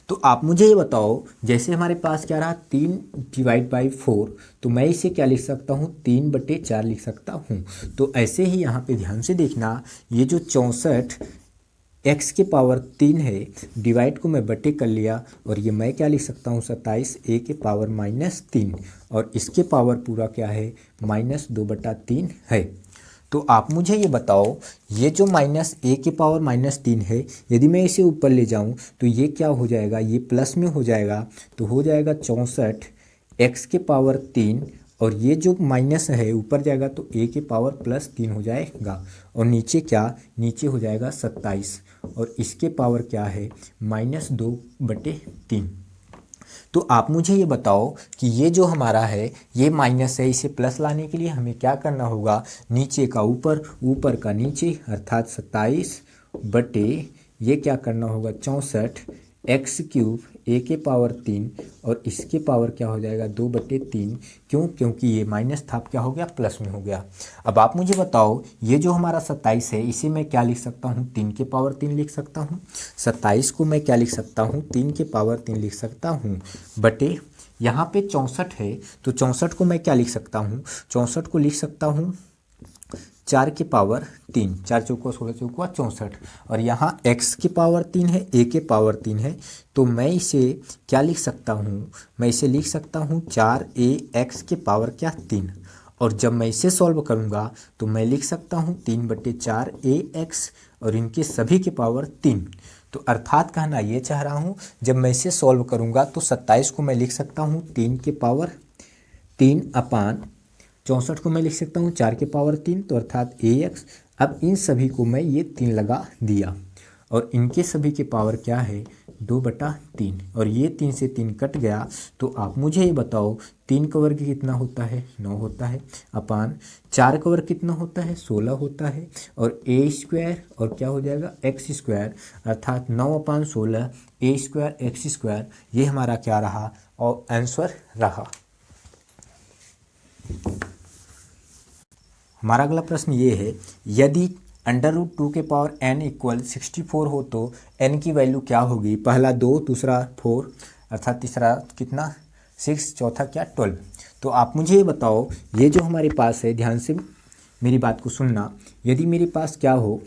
तो आप मुझे ये बताओ, जैसे हमारे पास क्या रहा 3/4, तो मैं इसे क्या लिख सकता हूँ, 3/4 लिख सकता हूँ। तो ऐसे ही यहाँ पे ध्यान से देखना, ये जो 64 x के पावर 3 है, डिवाइड को मैं बटे कर लिया, और ये मैं क्या लिख सकता हूँ 27 a के पावर -3, और इसके पावर पूरा क्या है, -2/3 है। तो आप मुझे ये बताओ, ये जो -a के पावर -3 है, यदि मैं इसे ऊपर ले जाऊं तो ये क्या हो जाएगा, ये प्लस में हो जाएगा, तो हो जाएगा 64 x के पावर 3, और ये जो माइनस है ऊपर जाएगा तो a के पावर +3 हो जाएगा, और नीचे क्या, नीचे हो जाएगा 27, और इसके पावर क्या है -2/3। तो आप मुझे ये बताओ कि ये जो हमारा है ये माइनस है, इसे प्लस लाने के लिए हमें क्या करना होगा, नीचे का ऊपर, ऊपर का नीचे, अर्थात 27 बटे ये क्या करना होगा 64 x³ a के पावर 3, और इसके पावर क्या हो जाएगा 2/3। क्यों, क्योंकि ये माइनस था, क्या हो गया, प्लस में हो गया। अब आप मुझे बताओ, ये जो हमारा 27 है इसे मैं क्या लिख सकता हूँ, 3 के पावर 3 लिख सकता हूँ। 27 को मैं क्या लिख सकता हूँ, 3 के पावर 3 लिख सकता हूँ, बटे यहाँ पे 64 है, तो 64 को मैं क्या लिख सकता हूँ, 64 को लिख सकता हूँ 4 की पावर 3, 4 चौका 16 चौका 64, और यहाँ x की पावर 3 है, a के पावर 3 है, तो मैं इसे क्या लिख सकता हूँ, मैं इसे लिख सकता हूँ 4ax के पावर क्या 3, और जब मैं इसे सॉल्व करूँगा तो मैं लिख सकता हूँ 3/4ax और इनके सभी के पावर 3। तो अर्थात कहना ये चाह रहा हूँ, जब मैं इसे सॉल्व करूँगा तो 27 को मैं लिख सकता हूँ 3 के पावर 3/, 64 को मैं लिख सकता हूँ 4 के पावर 3, तो अर्थात ax। अब इन सभी को मैं ये 3 लगा दिया और इनके सभी के पावर क्या है 2/3, और ये 3 से 3 कट गया, तो आप मुझे ये बताओ 3 का वर्ग कितना होता है 9 होता है, अपान 4 का वर्ग कितना होता है 16 होता है, और a² और क्या हो जाएगा x², अर्थात 9/16 a² x², ये हमारा क्या रहा और आंसर रहा। हमारा अगला प्रश्न ये है, यदि √2 के पावर n इक्वल 64 हो तो n की वैल्यू क्या होगी। पहला 2, दूसरा 4, अर्थात तीसरा कितना 6, चौथा क्या 12। तो आप मुझे ये बताओ, ये जो हमारे पास है, ध्यान से मेरी बात को सुनना, यदि मेरे पास क्या हो,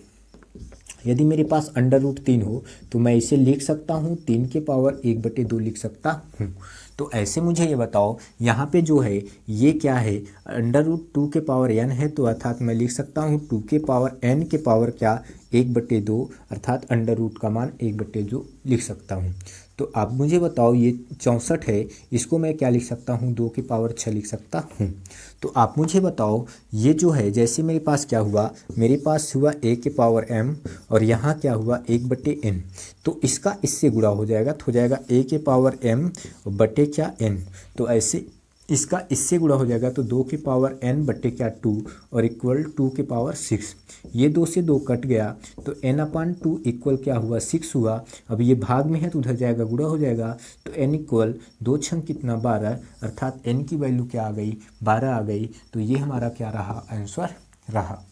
यदि मेरे पास √3 हो तो मैं इसे लिख सकता हूँ 3 के पावर 1/2 लिख सकता हूँ। तो ऐसे मुझे ये बताओ, यहाँ पे जो है ये क्या है, √2 के पावर n है, तो अर्थात मैं लिख सकता हूँ 2 के पावर n के पावर क्या 1/2, अर्थात √ का मान 1/2 लिख सकता हूँ। तो आप मुझे बताओ, ये 64 है, इसको मैं क्या लिख सकता हूँ 2 के पावर 6 लिख सकता हूँ। तो आप मुझे बताओ, ये जो है जैसे मेरे पास क्या हुआ, मेरे पास हुआ a के पावर m और यहाँ क्या हुआ 1/n, तो इसका इससे गुणा हो जाएगा, तो हो जाएगा a के पावर m बटे क्या n, तो ऐसे इसका इससे गुणा हो जाएगा, तो 2 के पावर n बटे क्या 2 और इक्वल 2 के पावर 6, ये 2 से 2 कट गया, तो n/2 इक्वल क्या हुआ 6 हुआ। अब ये भाग में है तो उधर जाएगा गुणा हो जाएगा, तो n इक्वल 2 छंग कितना 12, अर्थात n की वैल्यू क्या आ गई 12 आ गई। तो ये हमारा क्या रहा आंसर रहा।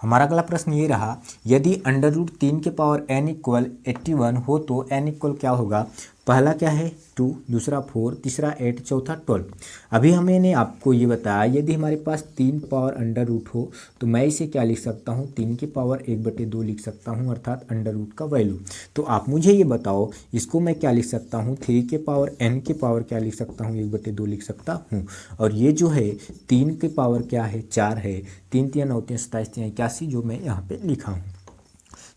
हमारा अगला प्रश्न ये रहा, यदि √3 के पावर n इक्वल 81 हो तो n इक्वल क्या होगा। पहला क्या है 2, दूसरा 4, तीसरा 8, चौथा 12। अभी मैंने आपको ये बताया, यदि हमारे पास 3 पावर √ हो तो मैं इसे क्या लिख सकता हूँ 3 के पावर 1/2 लिख सकता हूँ, अर्थात √ का वैल्यू। तो आप मुझे ये बताओ, इसको मैं क्या लिख सकता हूँ 3 के पावर n के पावर क्या लिख सकता हूँ 1/2 लिख सकता हूँ, और ये जो है 3 के पावर क्या है 4 है, 3 3 9 3 27 3 81 जो मैं यहाँ पे लिखा हूँ।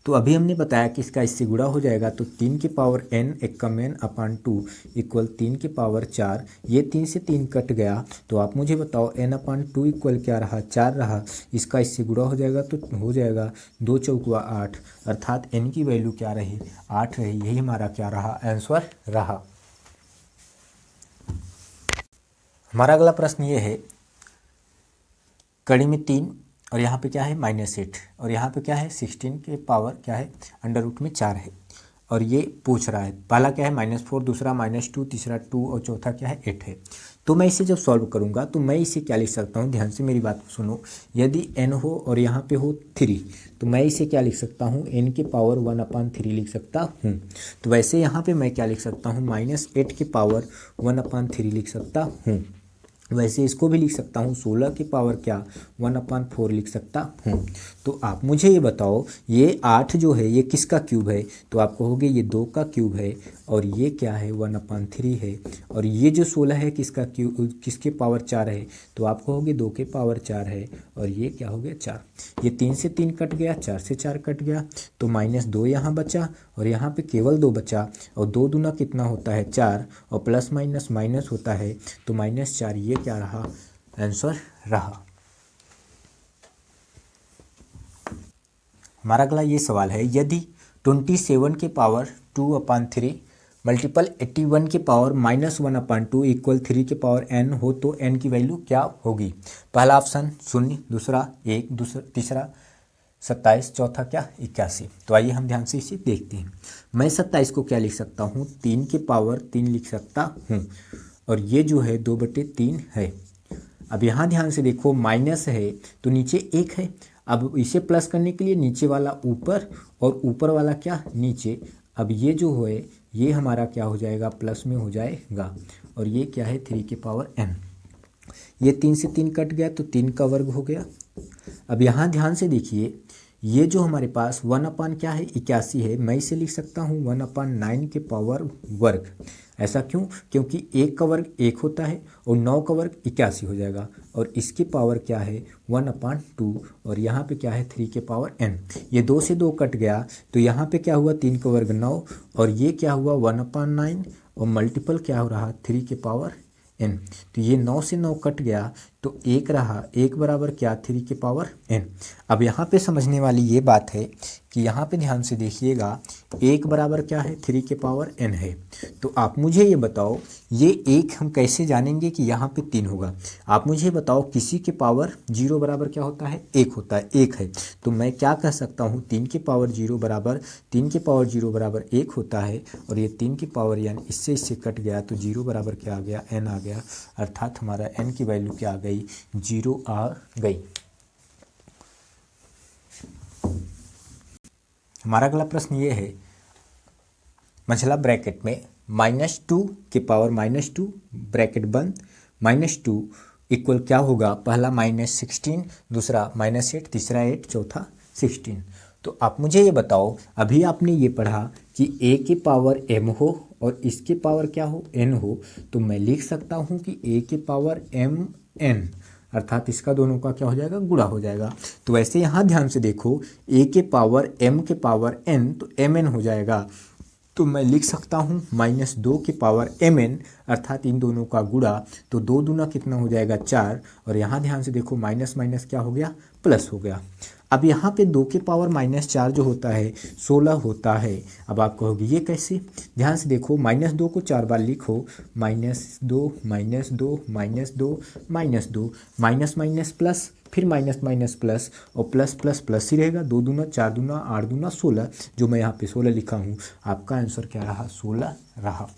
तो अभी हमने बताया कि इसका इससे गुणा हो जाएगा, तो 3 के पावर n n/2 इक्वल 3 के पावर 4, ये 3 से 3 कट गया, तो आप मुझे बताओ n/2 इक्वल क्या रहा 4 रहा, इसका इससे गुणा हो जाएगा तो हो जाएगा 2 चौका 8, अर्थात n की वैल्यू क्या रही 8 रही। यही हमारा क्या रहा आंसर रहा। हमारा अगला प्रश्न ये है, कड़ी में 3 और यहाँ पे क्या है -8 और यहाँ पे क्या है 16 के पावर क्या है √ में 4 है, और ये पूछ रहा है पहला क्या है -4, दूसरा -2, तीसरा 2 और चौथा क्या है 8 है। तो मैं इसे जब सॉल्व करूँगा तो मैं इसे क्या लिख सकता हूँ, ध्यान से मेरी बात को सुनो, यदि n हो और यहाँ पे हो 3 तो मैं इसे क्या लिख सकता हूँ n के पावर 1/3 लिख सकता हूँ। तो वैसे यहाँ पे मैं क्या लिख सकता हूँ -8 के पावर 1/3 लिख सकता हूँ। वैसे इसको भी लिख सकता हूँ 16 के पावर क्या 1/4 लिख सकता हूँ। तो आप मुझे ये बताओ, ये 8 जो है ये किसका क्यूब है, तो आप कहोगे ये 2 का क्यूब है, और ये क्या है 1/3 है, और ये जो 16 है किसका क्यूब किसके पावर 4 है, तो आप कहोगे 2 के पावर 4 है, और ये क्या हो गया 4। ये 3 से 3 कट गया, 4 से 4 कट गया, तो -2 यहाँ बचा और यहाँ पे केवल 2 बचा, और 2 दूना कितना होता है 4, और प्लस माइनस माइनस होता है, तो -4 ये क्या रहा आंसर रहा। हमारा अगला ये सवाल है, यदि 27 के पावर 2/3 मल्टीपल 81 के पावर -1/2 इक्वल 3 के पावर n हो तो n की वैल्यू क्या होगी। पहला ऑप्शन 0, दूसरा 1, तीसरा 27, चौथा क्या 81। तो आइए हम ध्यान से इसे देखते हैं। मैं 27 को क्या लिख सकता हूँ 3 के पावर 3 लिख सकता हूँ, और ये जो है 2/3 है। अब यहाँ ध्यान से देखो, माइनस है तो नीचे 1 है, अब इसे प्लस करने के लिए नीचे वाला ऊपर और ऊपर वाला क्या नीचे। अब ये जो है ये हमारा क्या हो जाएगा, प्लस में हो जाएगा। और ये क्या है, 3 की पावर n। ये 3 से 3 कट गया तो 3 का वर्ग हो गया। अब यहाँ ध्यान से देखिए, ये जो हमारे पास 1 अपान क्या है, 81 है, मैं इसे लिख सकता हूँ 1 अपान 9 के पावर वर्ग। ऐसा क्यों, क्योंकि 1 का वर्ग 1 होता है और 9 का वर्ग 81 हो जाएगा। और इसकी पावर क्या है, 1 अपान 2, और यहाँ पे क्या है, 3 के पावर n। ये 2 से 2 कट गया तो यहाँ पे क्या हुआ, 3 का वर्ग 9, और ये क्या हुआ 1 अपान 9, और मल्टीपल क्या हो रहा, 3 के पावर n। तो ये 9 से 9 कट गया तो 1 रहा, 1 बराबर क्या, 3 के पावर n। अब यहाँ पे समझने वाली ये बात है कि यहाँ पे ध्यान से देखिएगा, 1 बराबर क्या है, 3 के पावर n है। तो आप मुझे ये बताओ, ये 1 हम कैसे जानेंगे कि यहाँ पे 3 होगा। आप मुझे बताओ, किसी के पावर 0 बराबर क्या होता है, 1 होता है, 1 है। तो मैं क्या कह सकता हूँ, 3 के पावर 0 बराबर 3 के पावर 0 बराबर 1 होता है। और ये 3 की पावर n इससे कट गया तो 0 बराबर क्या आ गया, n आ गया। अर्थात हमारा n की वैल्यू क्या आ गई, 0 आ गई। हमारा अगला प्रश्न ये है, मझला ब्रैकेट में -2 के पावर -2 ब्रैकेट बंद, -2 इक्वल क्या होगा, पहला -16, दूसरा -8, तीसरा 8, चौथा 16। तो आप मुझे ये बताओ, अभी आपने ये पढ़ा कि a के पावर m हो और इसके पावर क्या हो, n हो। तो मैं लिख सकता हूँ कि a के पावर m n, अर्थात इसका दोनों का क्या हो जाएगा, गुणा हो जाएगा। तो वैसे यहाँ ध्यान से देखो, a के पावर m के पावर n तो mn हो जाएगा। तो मैं लिख सकता हूँ -2 के पावर mn, अर्थात इन दोनों का गुणा। तो 2 दूना कितना हो जाएगा, 4। और यहाँ ध्यान से देखो, माइनस माइनस क्या हो गया, प्लस हो गया। अब यहाँ पे 2 के पावर -4 जो होता है 16 होता है। अब आप कहोगे ये कैसे, ध्यान से देखो, -2 को 4 बार लिखो, -2 -2 -2 -2, माइनस माइनस प्लस, फिर माइनस माइनस प्लस, और प्लस प्लस प्लस ही रहेगा। 2 दूना 4 दूना 8 दूना 16, जो मैं यहाँ पे 16 लिखा हूँ। आपका आंसर क्या रहा, 16 रहा।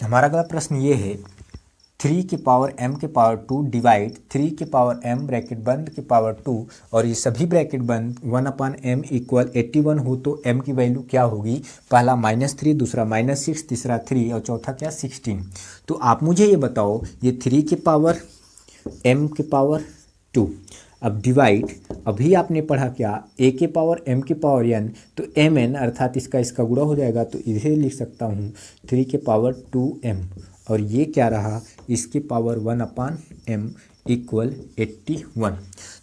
हमारा अगला प्रश्न ये है, 3 के पावर m के पावर 2 डिवाइड 3 के पावर m ब्रैकेट बंद के पावर 2, और ये सभी ब्रैकेट बंद 1 अपान m इक्वल 81 हो तो m की वैल्यू क्या होगी, पहला -3, दूसरा -6, तीसरा 3 और चौथा क्या, 16। तो आप मुझे ये बताओ, ये 3 के पावर m के पावर 2, अब डिवाइड, अभी आपने पढ़ा क्या, a के पावर m के पावर n, तो mn अर्थात इसका गुणा हो जाएगा। तो इसे लिख सकता हूँ 3 के पावर 2m, और ये क्या रहा, इसके पावर 1 अपान m इक्वल 81।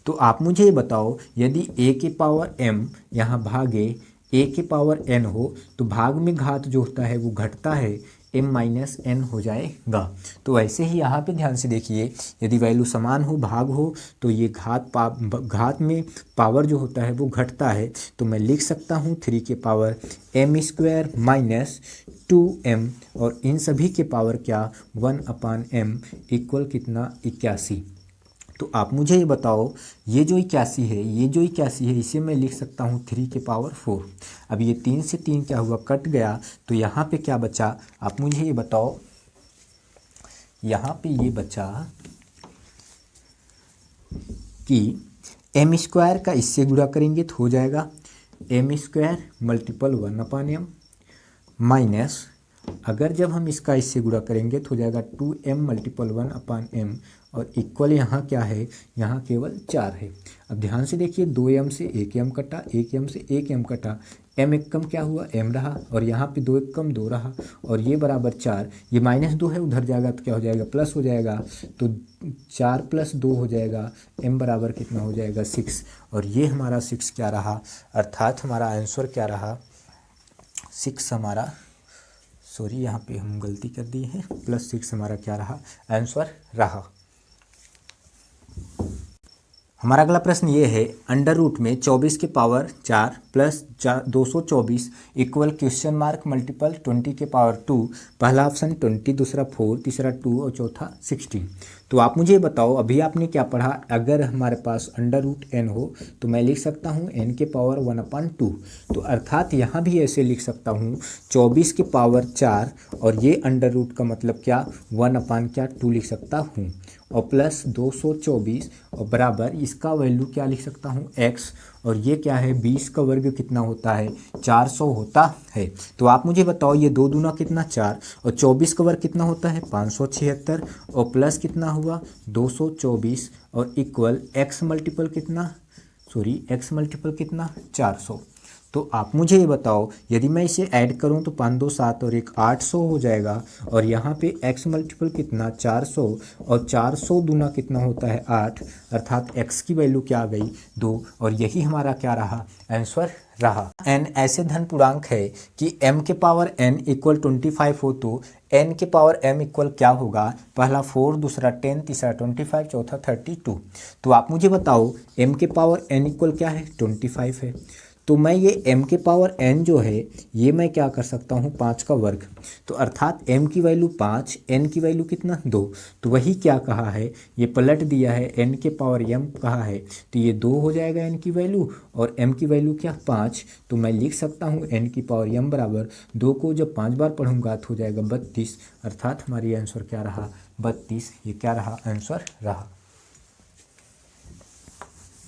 तो आप मुझे ये बताओ, यदि a के पावर m यहाँ भागे a के पावर n हो तो भाग में घात जो होता है वो घटता है, m-n हो जाएगा। तो वैसे ही यहाँ पे ध्यान से देखिए, यदि वैल्यू समान हो, भाग हो, तो ये घात में पावर जो होता है वो घटता है। तो मैं लिख सकता हूँ 3 के पावर m² - 2m, और इन सभी के पावर क्या, 1 अपान m इक्वल कितना, 81। तो आप मुझे ये बताओ, ये जो 81 है, ये जो 81 है, इसे मैं लिख सकता हूँ 3 के पावर 4। अब ये 3 से 3 क्या हुआ, कट गया, तो यहाँ पे क्या बचा, आप मुझे ये बताओ, यहाँ पे ये बचा कि m² का इससे गुणा करेंगे तो हो जाएगा m² मल्टीपल 1 अपान m, माइनस, अगर जब हम इसका इससे गुणा करेंगे तो हो जाएगा 2m मल्टीपल 1 अपान m, और इक्वल यहाँ क्या है, यहाँ केवल 4 है। अब ध्यान से देखिए, 2m से 1m कटा, 1m से 1m कटा, m एक कम क्या हुआ, m रहा, और यहाँ पे 2 एक कम 2 रहा, और ये बराबर 4। ये -2 है, उधर जाएगा तो क्या हो जाएगा, प्लस हो जाएगा। तो 4 + 2 हो जाएगा, m बराबर कितना हो जाएगा, 6। और ये हमारा 6 क्या रहा, अर्थात हमारा आंसर क्या रहा, 6 हमारा, सॉरी यहाँ पे हम गलती कर दिए हैं, +6 हमारा क्या रहा, आंसर रहा। हमारा अगला प्रश्न ये है, अंडर रूट में 24 के power 4 plus 224 equal question mark multiple 20 के पावर 2, पहला ऑप्शन 20, दूसरा 4, तीसरा 2 और चौथा 16। तो आप मुझे बताओ, अभी आपने क्या पढ़ा, अगर हमारे पास अंडर रूट n हो तो मैं लिख सकता हूँ n के पावर 1 अपान 2। तो अर्थात यहाँ भी ऐसे लिख सकता हूँ 24 के पावर 4, और ये अंडर रूट का मतलब क्या, 1 अपान क्या, 2 लिख सकता हूँ। और प्लस 224 और बराबर इसका वैल्यू क्या लिख सकता हूँ x, और ये क्या है 20 का वर्ग कितना होता है 400 होता है। तो आप मुझे बताओ ये 2 दूना कितना 4 और 24 का वर्ग कितना होता है 576 और प्लस कितना हुआ 224 और इक्वल x मल्टीपल कितना x मल्टीपल कितना 400। तो आप मुझे ये बताओ यदि मैं इसे ऐड करूं तो 5 2 7 और 1 800 हो जाएगा, और यहाँ पे x मल्टीपल कितना 400 और 400 दूना कितना होता है 8, अर्थात x की वैल्यू क्या आ गई 2, और यही हमारा क्या रहा आंसर रहा। n ऐसे धन पूर्णांक है कि m के पावर n इक्वल 25 हो तो n के पावर m इक्वल क्या होगा, पहला 4, दूसरा 10, तीसरा 25, चौथा 32। तो आप मुझे बताओ m के पावर n इक्वल क्या है 25 है, तो मैं ये m के पावर n जो है ये मैं क्या कर सकता हूँ 5 का वर्ग, तो अर्थात m की वैल्यू 5, n की वैल्यू कितना 2, तो वही क्या कहा है ये पलट दिया है n के पावर m कहा है, तो ये 2 हो जाएगा n की वैल्यू और m की वैल्यू क्या 5, तो मैं लिख सकता हूँ n की पावर m बराबर 2 को जब 5 बार पढ़ूंगा तो हो जाएगा 32, अर्थात हमारी आंसर क्या रहा 32, ये क्या रहा आंसर रहा।